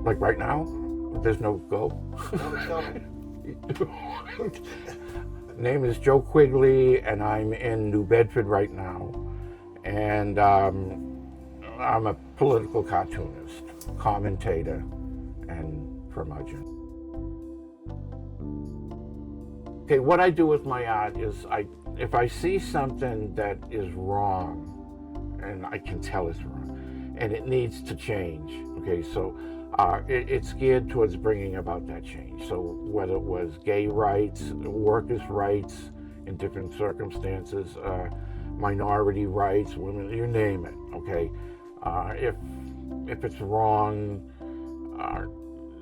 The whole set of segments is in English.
Like right now, there's no go. Name is Joe Quigley, and I'm in New Bedford right now. And I'm a political cartoonist, commentator, and curmudgeon. Okay, what I do with my art is if I see something that is wrong, and I can tell it's wrong, and it needs to change, okay, so it's geared towards bringing about that change. So whether it was gay rights, workers' rights in different circumstances, minority rights, women, you name it, okay? If it's wrong,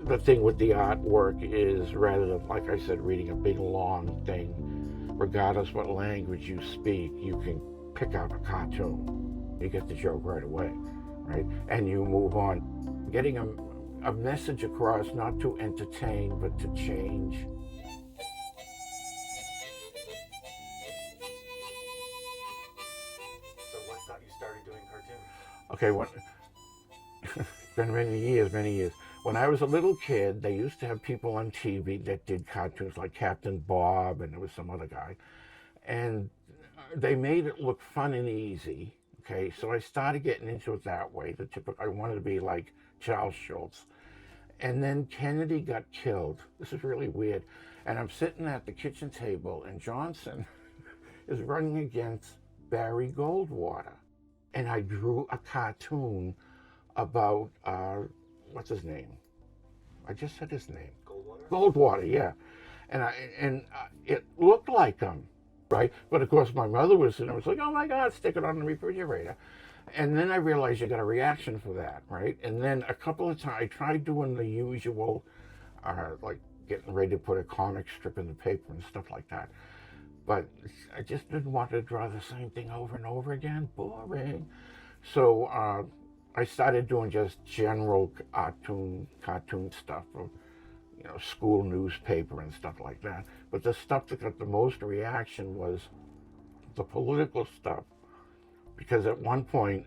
the thing with the artwork is, rather than, like I said, reading a big long thing, regardless what language you speak, you can pick out a cartoon. You get the joke right away, right? And you move on. Getting a message across, not to entertain, but to change. So what got you started doing cartoons? Okay, it's been many years. When I was a little kid, they used to have people on TV that did cartoons, like Captain Bob, and there was some other guy. And they made it look fun and easy, okay? So I started getting into it that way. I wanted to be like Charles Schultz. And then Kennedy got killed. This is really weird. And I'm sitting at the kitchen table, and Johnson is running against Barry Goldwater. And I drew a cartoon about, what's his name? I just said his name. Goldwater, yeah. And it looked like him, right? But of course, my mother was sitting there, was like, oh my God, stick it on the refrigerator. And then I realized you got a reaction for that, right? And then a couple of times I tried doing the usual, like getting ready to put a comic strip in the paper and stuff like that. But I just didn't want to draw the same thing over and over again. Boring. So I started doing just general cartoon stuff, school newspaper and stuff like that. But the stuff that got the most reaction was the political stuff. Because at one point,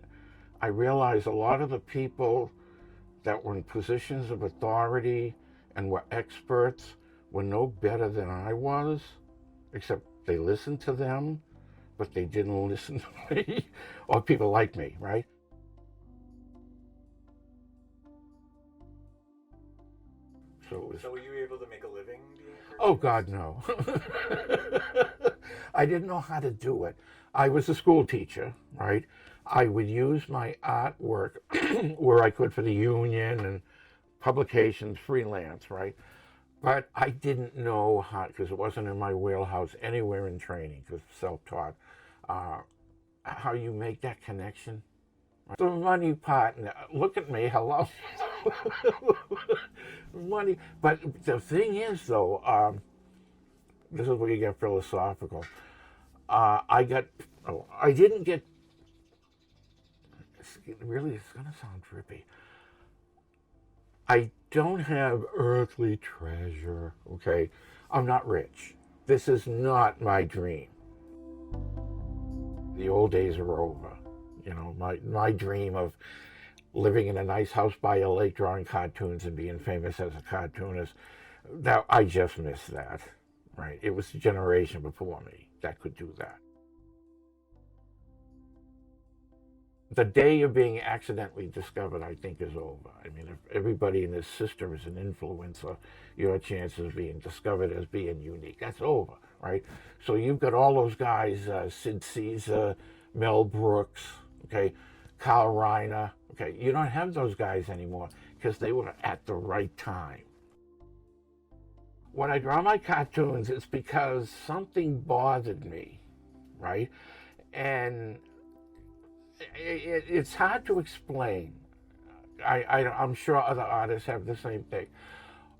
I realized a lot of the people that were in positions of authority and were experts were no better than I was, except they listened to them, but they didn't listen to me, or people like me, right? So were you able to make a living being a cartoonist? Oh God, no. I didn't know how to do it. I was a school teacher, right? I would use my artwork where I could for the union and publications, freelance, right? But I didn't know how, because it wasn't in my wheelhouse anywhere in training, because self-taught, how you make that connection. The money part, look at me, hello. Money, but the thing is though, this is where you get philosophical. I didn't get, really, it's gonna sound trippy. I don't have earthly treasure, okay? I'm not rich. This is not my dream. The old days are over. My dream of living in a nice house by a lake drawing cartoons and being famous as a cartoonist, that I just missed that, right? It was the generation before me that could do that. The day of being accidentally discovered, I think, is over. I mean, if everybody in this system is an influencer, your chances of being discovered as being unique, that's over, right? So you've got all those guys, Sid Caesar, Mel Brooks, okay, Carl Reiner, okay, you don't have those guys anymore because they were at the right time. When I draw my cartoons, it's because something bothered me, right? And it's hard to explain. I'm sure other artists have the same thing.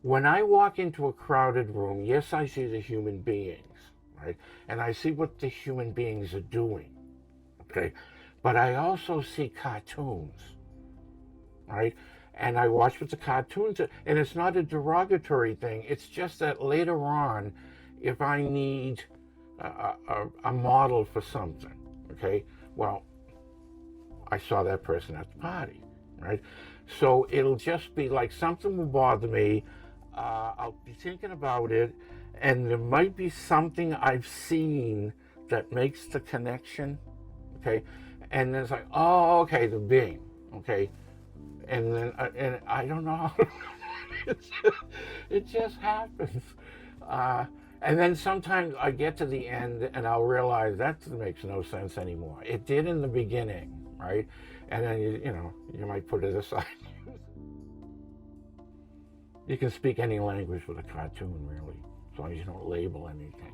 When I walk into a crowded room, yes, I see the human beings, right? And I see what the human beings are doing, okay? But I also see cartoons, right? And I watch what the cartoons are, and it's not a derogatory thing. It's just that later on, if I need a model for something, okay, well, I saw that person at the party, right? So it'll just be like something will bother me. I'll be thinking about it, and there might be something I've seen that makes the connection, okay? And then it's like, oh, okay, the being, okay? And then and I don't know how to, it just happens. And then sometimes I get to the end and I'll realize that makes no sense anymore. It did in the beginning, right? And then you might put it aside. You can speak any language with a cartoon, really, as long as you don't label anything.